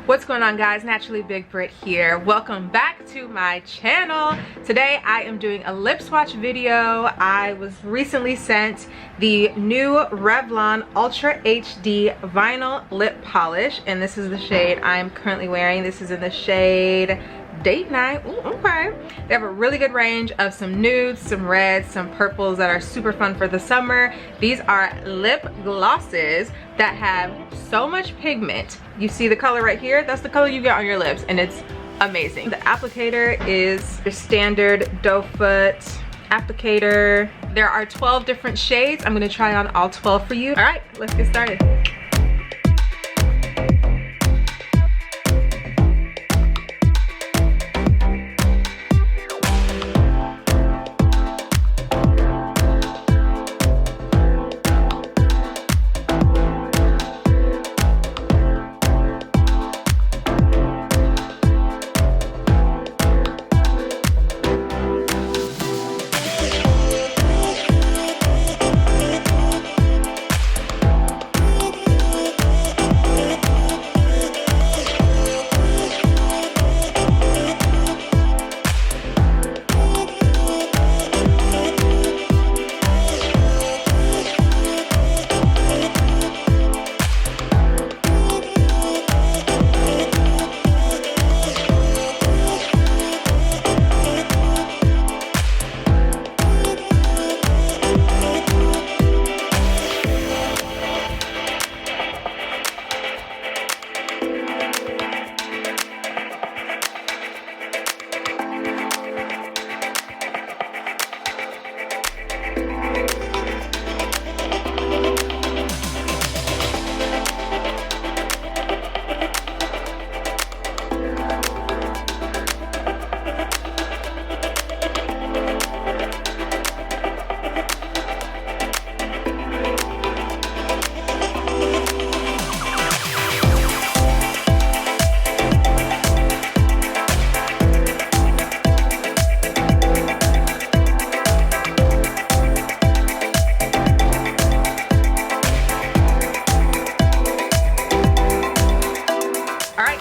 What's going on, guys? Naturally Big Brit here. Welcome back to my channel. Today I am doing a lip swatch video. I was recently sent the new Revlon Ultra HD vinyl lip polish, and this is the shade I'm currently wearing. This is in the shade Date Night. Ooh, okay. They have a really good range of some nudes, some reds, some purples that are super fun for the summer. These are lip glosses that have so much pigment. You see the color right here? That's the color you get on your lips, and it's amazing. The applicator is your standard doe foot applicator. There are 12 different shades. I'm gonna try on all 12 for you. All right, let's get started.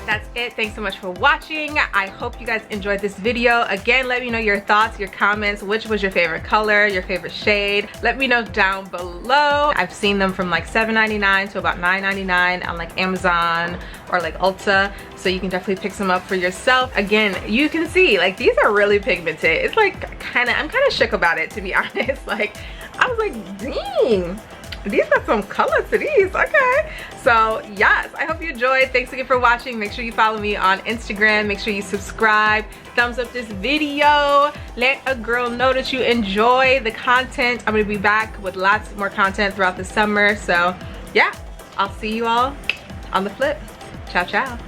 That's it. Thanks so much for watching. I hope you guys enjoyed this video. Again, let me know your thoughts, your comments. Which was your favorite color, your favorite shade? Let me know down below. I've seen them from like $7.99 to about $9.99 on like Amazon or like Ulta, so you can definitely pick some up for yourself. Again, you can see like these are really pigmented. It's like I'm kind of shook about it, to be honest. Like I was like, dang, these got some color to these. Okay, so yes, I hope you enjoyed. Thanks again for watching. Make sure you follow me on Instagram. Make sure you subscribe, thumbs up this video, let a girl know that you enjoy the content. I'm gonna be back with lots more content throughout the summer, so yeah, I'll see you all on the flip. Ciao, ciao.